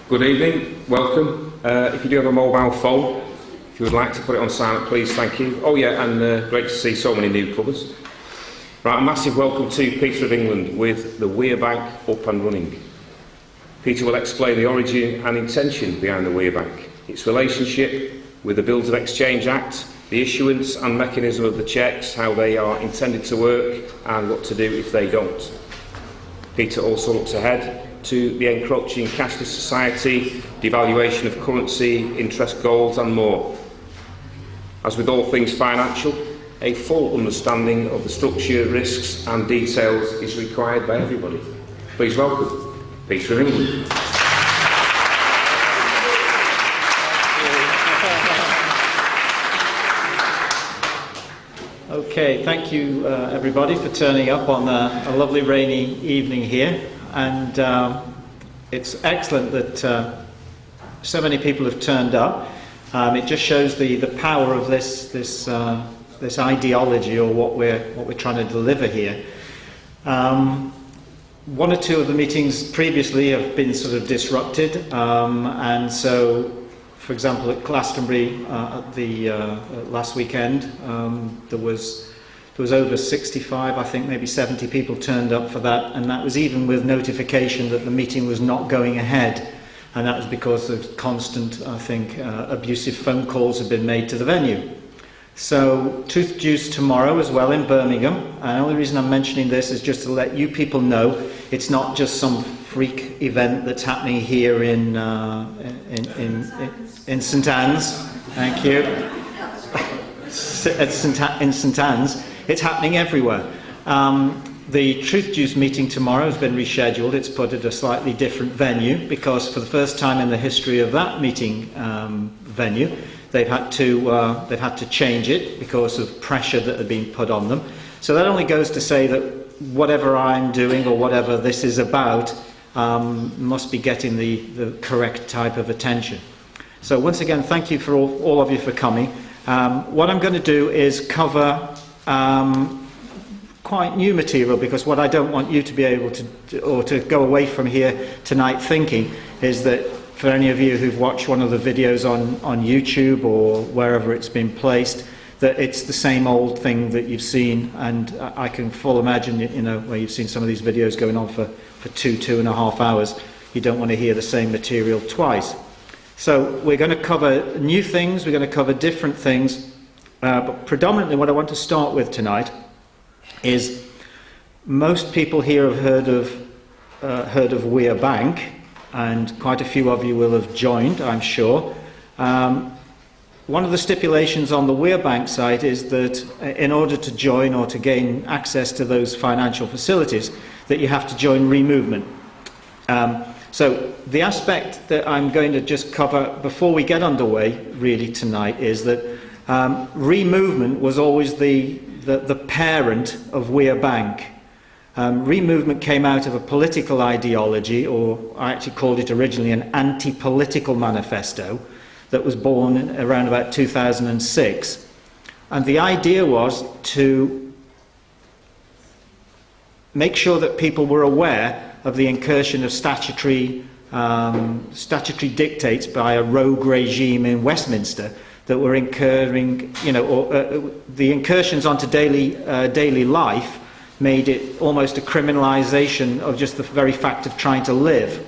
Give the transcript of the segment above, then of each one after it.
Good evening, welcome. If you do have a mobile phone, if you would like to put it on silent, please, thank you. Oh yeah, and great to see so many newcomers. Right, a massive welcome to Peter of England with the WeRe Bank up and running. Peter will explain the origin and intention behind the WeRe Bank, its relationship with the Bills of Exchange Act, the issuance and mechanism of the cheques, how they are intended to work and what to do if they don't. Peter also looks ahead to the encroaching cashless society, devaluation of currency, interest goals and more. As with all things financial, a full understanding of the structure, risks and details is required by everybody. Please welcome Peter of England. Okay, thank you everybody for turning up on a lovely rainy evening here, and it's excellent that so many people have turned up. It just shows the power of this ideology, or what we're trying to deliver here. One or two of the meetings previously have been sort of disrupted, and so, for example, at Glastonbury last weekend, there was over 65, I think maybe 70 people turned up for that, and that was even with notification that the meeting was not going ahead, and that was because of constant, I think, abusive phone calls had been made to the venue. So, Tooth Juice tomorrow as well in Birmingham, and the only reason I'm mentioning this is just to let you people know it's not just some freak event that's happening here in St Anne's. Thank you. In St Anne's, it's happening everywhere. The Truth Juice meeting tomorrow has been rescheduled. It's put at a slightly different venue because for the first time in the history of that meeting venue, they've had to change it because of pressure that had been put on them. So that only goes to say that whatever I'm doing or whatever this is about must be getting the correct type of attention. So once again, thank you for all of you for coming. What I'm going to do is cover quite new material, because what I don't want you to be able to go away from here tonight thinking is that for any of you who've watched one of the videos on YouTube or wherever it's been placed, that it's the same old thing that you've seen, and I can full imagine, where you've seen some of these videos going on for 2.5 hours, you don't want to hear the same material twice. So we're going to cover new things, we're going to cover different things, but predominantly what I want to start with tonight is most people here have heard of WeRe Bank, and quite a few of you will have joined, I'm sure. One of the stipulations on the WeRe Bank site is that in order to join or to gain access to those financial facilities, that you have to join WeRe Movement. So the aspect that I'm going to just cover before we get underway really tonight is that WeRe Movement was always the parent of WeRe Bank. WeRe Movement came out of a political ideology, or I actually called it originally an anti-political manifesto, that was born around about 2006. And the idea was to make sure that people were aware of the incursion of statutory dictates by a rogue regime in Westminster that were incurring, the incursions onto daily life made it almost a criminalisation of just the very fact of trying to live.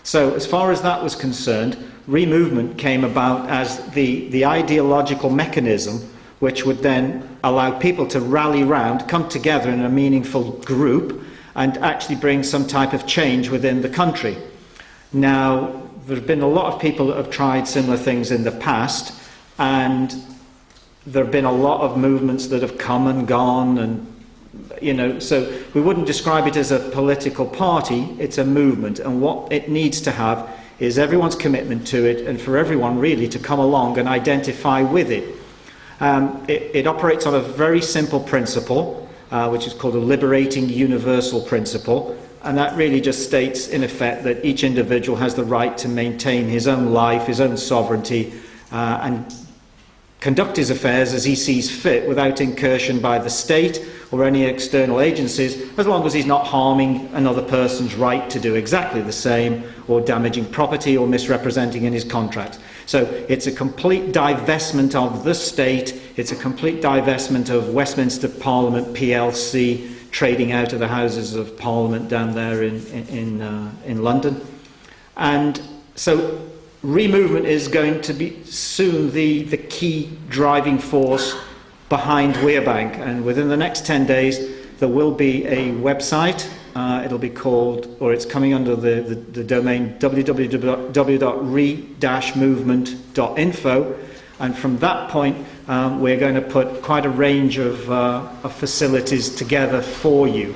So as far as that was concerned, WeRe Movement came about as the ideological mechanism which would then allow people to rally round, come together in a meaningful group, and actually bring some type of change within the country. Now, there have been a lot of people that have tried similar things in the past, and there have been a lot of movements that have come and gone, and so we wouldn't describe it as a political party, it's a movement, and what it needs to have is everyone's commitment to it, and for everyone really to come along and identify with it. It operates on a very simple principle, which is called a liberating universal principle, and that really just states in effect that each individual has the right to maintain his own life, his own sovereignty, and conduct his affairs as he sees fit without incursion by the state or any external agencies, as long as he's not harming another person's right to do exactly the same or damaging property or misrepresenting in his contract. So it's a complete divestment of the state, it's a complete divestment of Westminster Parliament plc trading out of the Houses of Parliament down there in London. And so re-movement is going to be soon the key driving force behind WeRe, and within the next 10 days there will be a website. It'll be called, or it's coming under the domain www.re-movement.info, and from that point we're going to put quite a range of facilities together for you.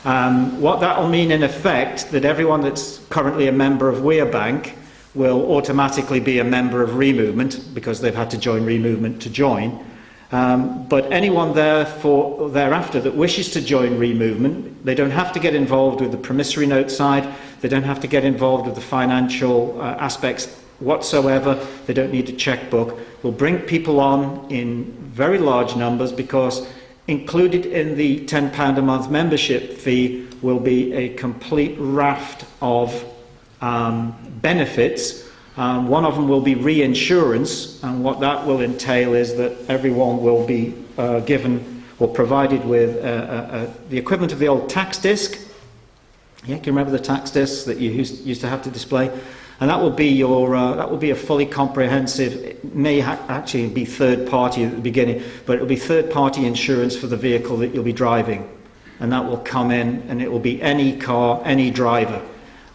What that will mean in effect, that everyone that's currently a member of WeRe will automatically be a member of re-movement because they've had to join re-movement to join. But anyone thereafter that wishes to join re-movement, they don't have to get involved with the promissory note side, they don't have to get involved with the financial aspects whatsoever, they don't need a checkbook. We'll bring people on in very large numbers because included in the £10 a month membership fee will be a complete raft of benefits. One of them will be reinsurance, and what that will entail is that everyone will be given or provided with the equivalent of the old tax disc. Yeah, can you remember the tax discs that you used to have to display? And that will be that will be a fully comprehensive. It may actually be third party at the beginning, but it will be third party insurance for the vehicle that you'll be driving, and that will come in, and it will be any car, any driver.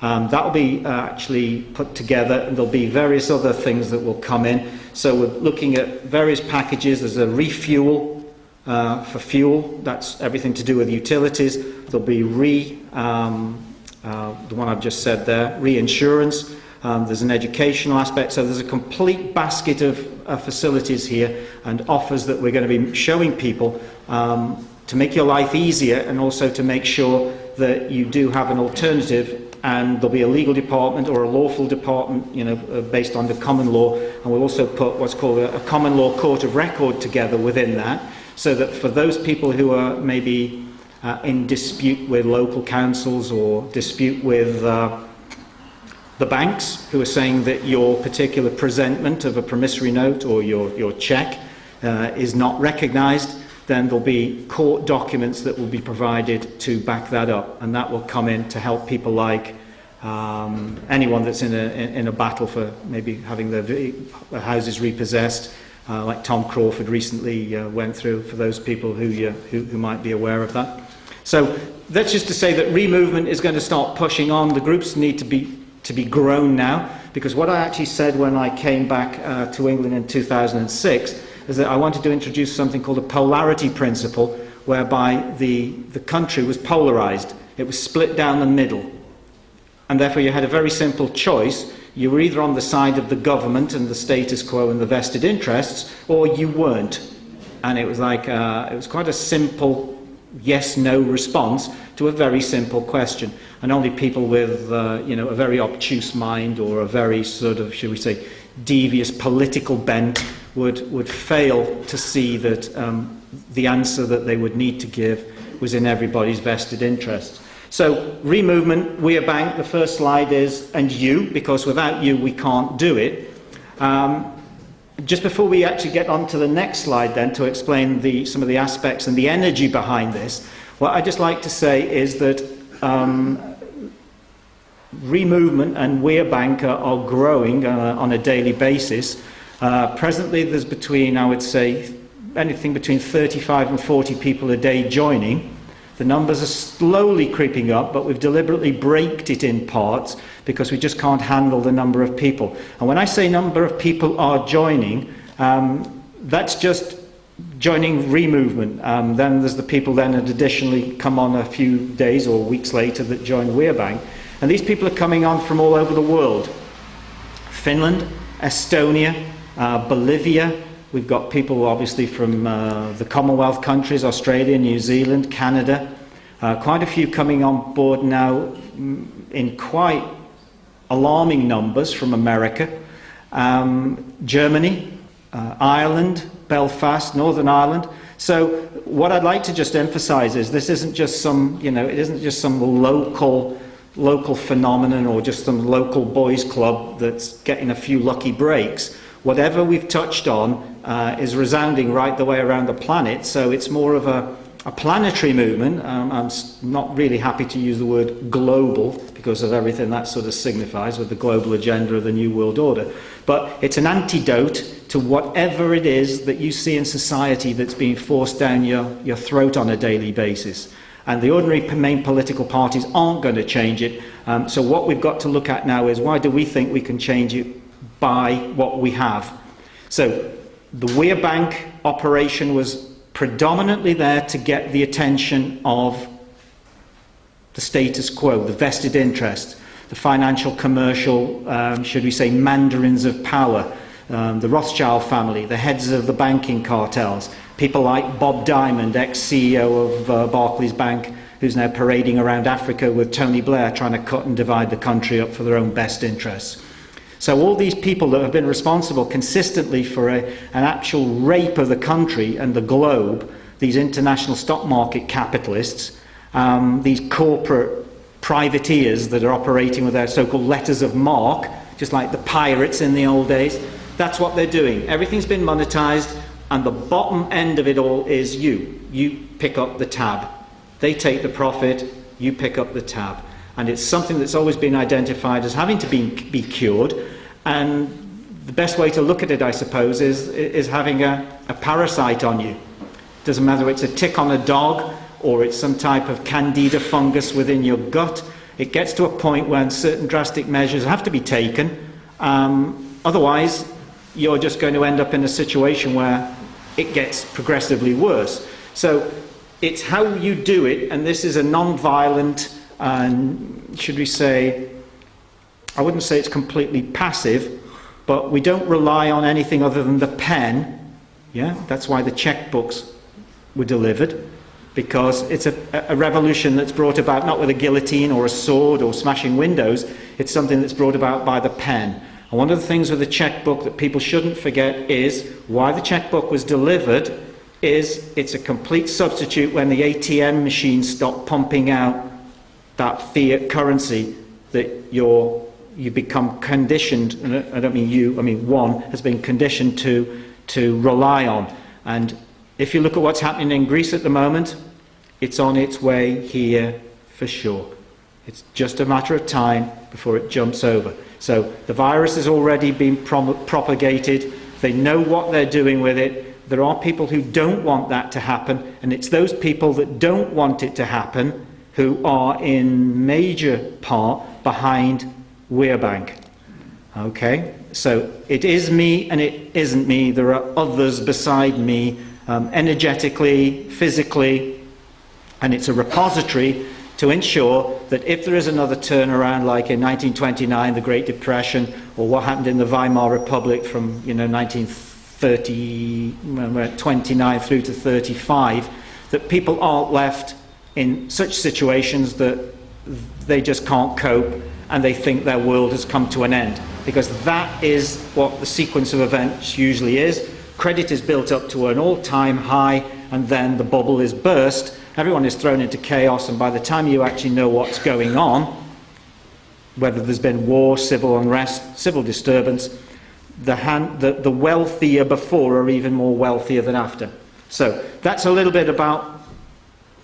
That will be actually put together, and there'll be various other things that will come in. So we're looking at various packages. There's a refuel for fuel. That's everything to do with utilities. There'll be the one I've just said there, reinsurance. There's an educational aspect. So there's a complete basket of facilities here and offers that we're going to be showing people to make your life easier, and also to make sure that you do have an alternative. And there'll be a legal department or a lawful department, based on the common law, and we'll also put what's called a common law court of record together within that, so that for those people who are maybe in dispute with local councils or dispute with the banks who are saying that your particular presentment of a promissory note or your cheque is not recognised, then there'll be court documents that will be provided to back that up, and that will come in to help people like anyone that's in a battle for maybe having their houses repossessed, like Tom Crawford recently went through, for those people who might be aware of that. So that's just to say that re-movement is going to start pushing on. The groups need to be grown now, because what I actually said when I came back to England in 2006 is that I wanted to introduce something called a polarity principle, whereby the country was polarised. It was split down the middle. And therefore you had a very simple choice. You were either on the side of the government and the status quo and the vested interests, or you weren't. And it was like, it was quite a simple yes-no response to a very simple question. And only people with, a very obtuse mind or a very sort of, should we say, devious political bent would fail to see that the answer that they would need to give was in everybody's vested interests. So, re-movement, WeRe, the first slide is, and you, because without you we can't do it. Just before we actually get on to the next slide then, to explain some of the aspects and the energy behind this, what I'd just like to say is that re-movement and WeRe are growing on a daily basis. Presently there's I would say, anything between 35 and 40 people a day joining. The numbers are slowly creeping up, but we've deliberately braked it in parts because we just can't handle the number of people. And when I say number of people are joining, that's just joining re-movement. Then there's the people then that additionally come on a few days or weeks later that join WeRe. And these people are coming on from all over the world. Finland, Estonia, Bolivia. We've got people obviously from the Commonwealth countries, Australia, New Zealand, Canada. Quite a few coming on board now in quite alarming numbers from America. Germany, Ireland, Belfast, Northern Ireland. So what I'd like to just emphasize is this isn't just some, it isn't just some local phenomenon or just some local boys club that's getting a few lucky breaks. Whatever we've touched on is resounding right the way around the planet, so it's more of a planetary movement. I'm not really happy to use the word global because of everything that sort of signifies with the global agenda of the New World Order. But it's an antidote to whatever it is that you see in society that's being forced down your throat on a daily basis. And the ordinary main political parties aren't going to change it. So what we've got to look at now is, why do we think we can change it by what we have? So the WeRe Bank operation was predominantly there to get the attention of the status quo, the vested interest, the financial, commercial, should we say, mandarins of power, the Rothschild family, the heads of the banking cartels, people like Bob Diamond, ex-CEO of Barclays Bank, who's now parading around Africa with Tony Blair trying to cut and divide the country up for their own best interests. So all these people that have been responsible consistently for an actual rape of the country and the globe, these international stock market capitalists, these corporate privateers that are operating with their so-called letters of marque, just like the pirates in the old days, that's what they're doing. Everything's been monetized, and the bottom end of it all is you. You pick up the tab. They take the profit, you pick up the tab. And it's something that's always been identified as having to be cured. And the best way to look at it, I suppose, is having a parasite on you. Doesn't matter whether it's a tick on a dog or it's some type of candida fungus within your gut. It gets to a point when certain drastic measures have to be taken. Otherwise, you're just going to end up in a situation where it gets progressively worse. So it's how you do it, and this is a non-violent, should we say, I wouldn't say it's completely passive, but we don't rely on anything other than the pen. Yeah, that's why the checkbooks were delivered, because it's a revolution that's brought about not with a guillotine or a sword or smashing windows. It's something that's brought about by the pen. And one of the things with the checkbook that people shouldn't forget is why the checkbook was delivered is it's a complete substitute when the ATM machines stop pumping out that fiat currency that you become conditioned, and I don't mean you, I mean one, has been conditioned to rely on. And if you look at what's happening in Greece at the moment, it's on its way here for sure. It's just a matter of time before it jumps over. So the virus has already been propagated. They know what they're doing with it. There are people who don't want that to happen, and it's those people that don't want it to happen who are in major part behind WeRe Bank. Okay, so it is me and it isn't me. There are others beside me, energetically, physically, and it's a repository to ensure that if there is another turnaround, like in 1929, the Great Depression, or what happened in the Weimar Republic from 1929 through to 35, that people aren't left in such situations that they just can't cope and they think their world has come to an end. Because that is what the sequence of events usually is. Credit is built up to an all-time high, and then the bubble is burst. Everyone is thrown into chaos, and by the time you actually know what's going on, whether there's been war, civil unrest, civil disturbance, the wealthier before are even more wealthier than after. So that's a little bit about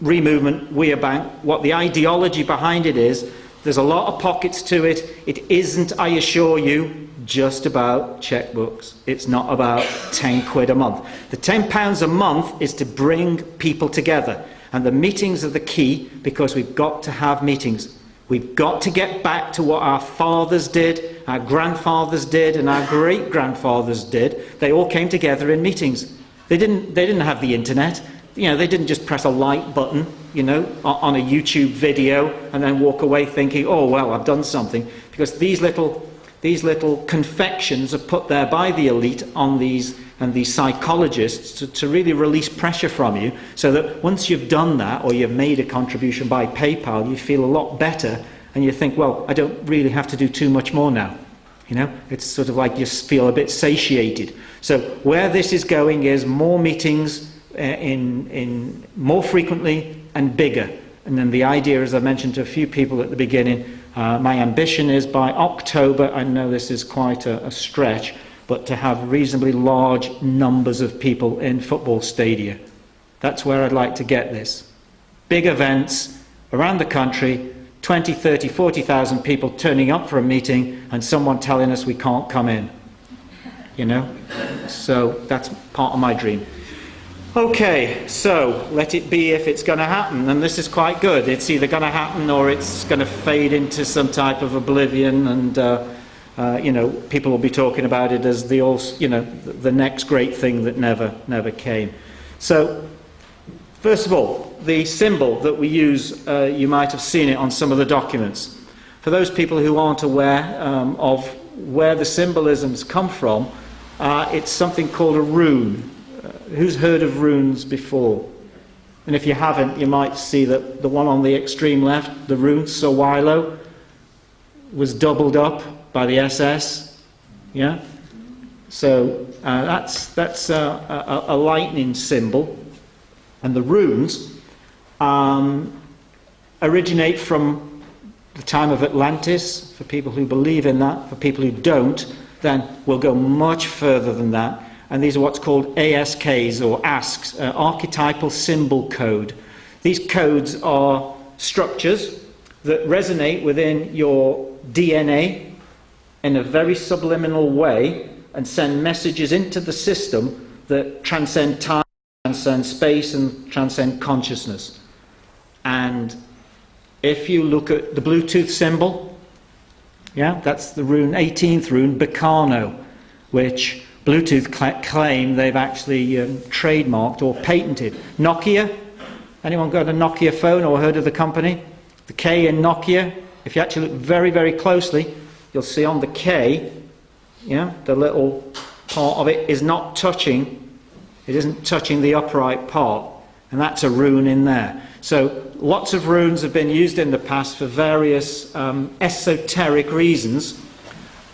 re-movement, WeRe Bank. What the ideology behind it is, there's a lot of pockets to it. It isn't, I assure you, just about checkbooks. It's not about 10 quid a month. The £10 a month is to bring people together. And the meetings are the key, because we've got to have meetings. We've got to get back to what our fathers did, our grandfathers did, and our great-grandfathers did. They all came together in meetings. They didn't have the internet. They didn't just press a like button, on a YouTube video and then walk away thinking, oh, well, I've done something. Because these little confections are put there by the elite on these psychologists to really release pressure from you, so that once you've done that, or you've made a contribution by PayPal, you feel a lot better and you think, well, I don't really have to do too much more now. You know, it's sort of like you feel a bit satiated. So where this is going is more meetings in more frequently and bigger. And then the idea, as I mentioned to a few people at the beginning, my ambition is by October, I know this is quite a stretch, but to have reasonably large numbers of people in football stadia. That's where I'd like to get this. Big events around the country, 20, 30, 40,000 people turning up for a meeting and someone telling us we can't come in. You know? So that's part of my dream. Okay, so let it be if it's going to happen, and this is quite good. It's either going to happen or it's going to fade into some type of oblivion, and you know, people will be talking about it as the next great thing that never came. So, first of all, the symbol that we use, you might have seen it on some of the documents. For those people who aren't aware of where the symbolisms come from, it's something called a rune. Who's heard of runes before? And if you haven't, you might see that the one on the extreme left, the rune Sawilo, was doubled up by the SS. Yeah? So that's a lightning symbol. And the runes originate from the time of Atlantis, for people who believe in that. For people who don't, then we'll go much further than that. And these are what's called ASKs, or ASKs, archetypal symbol code. These codes are structures that resonate within your DNA in a very subliminal way and send messages into the system that transcend time, transcend space, and transcend consciousness. And if you look at the Bluetooth symbol, yeah, that's the rune, 18th rune, Bacano, which Bluetooth claim they've actually trademarked or patented. Nokia, anyone got a Nokia phone or heard of the company? The K in Nokia, if you actually look very, very closely, you'll see on the K, yeah, the little part of it is not touching, it isn't touching the upright part, and that's a rune in there. So lots of runes have been used in the past for various esoteric reasons,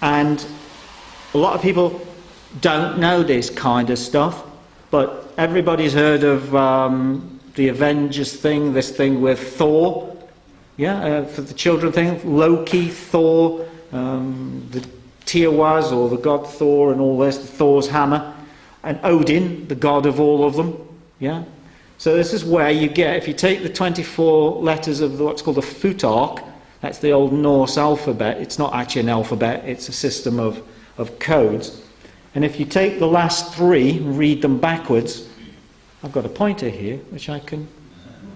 and a lot of people don't know this kind of stuff, but everybody's heard of the Avengers thing, this thing with Thor, yeah, for the children thing, Loki, Thor, the Tiawas, or the god Thor, and all this, Thor's hammer, and Odin, the god of all of them, yeah. So this is where you get, if you take the 24 letters of what's called the Futark, that's the old Norse alphabet. It's not actually an alphabet, it's a system of codes. And if you take the last three and read them backwards, I've got a pointer here which I can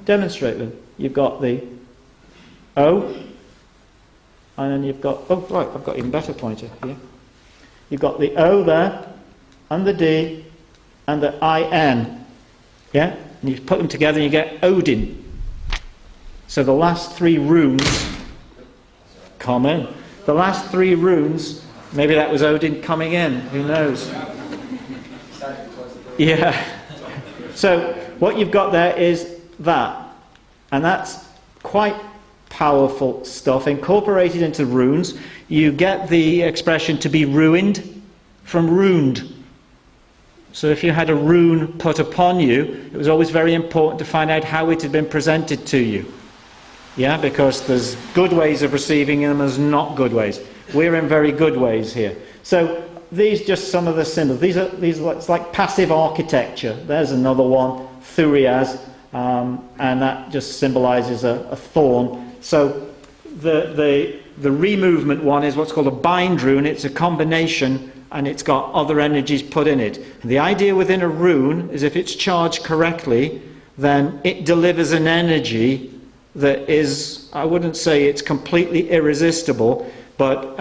demonstrate them. You've got the O, and then you've got, oh right, I've got an even better pointer here. You've got the O there, and the D, and the IN. Yeah? And you put them together and you get Odin. So the last three runes come in. The last three runes, maybe that was Odin coming in, who knows? Yeah. So what you've got there is that. And that's quite powerful stuff. Incorporated into runes, you get the expression to be ruined from ruined. So if you had a rune put upon you, it was always very important to find out how it had been presented to you. Yeah, because there's good ways of receiving them, there's not good ways. We're in very good ways here. So these just some of the symbols. These are it's like passive architecture. There's another one, Thurias, and that just symbolises a thorn. So the removement one is what's called a bind rune. It's a combination, and it's got other energies put in it. And the idea within a rune is if it's charged correctly, then it delivers an energy that is, I wouldn't say it's completely irresistible, but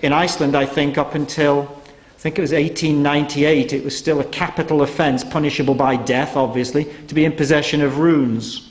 in Iceland, I think up until, I think it was 1898, it was still a capital offence, punishable by death, obviously, to be in possession of runes.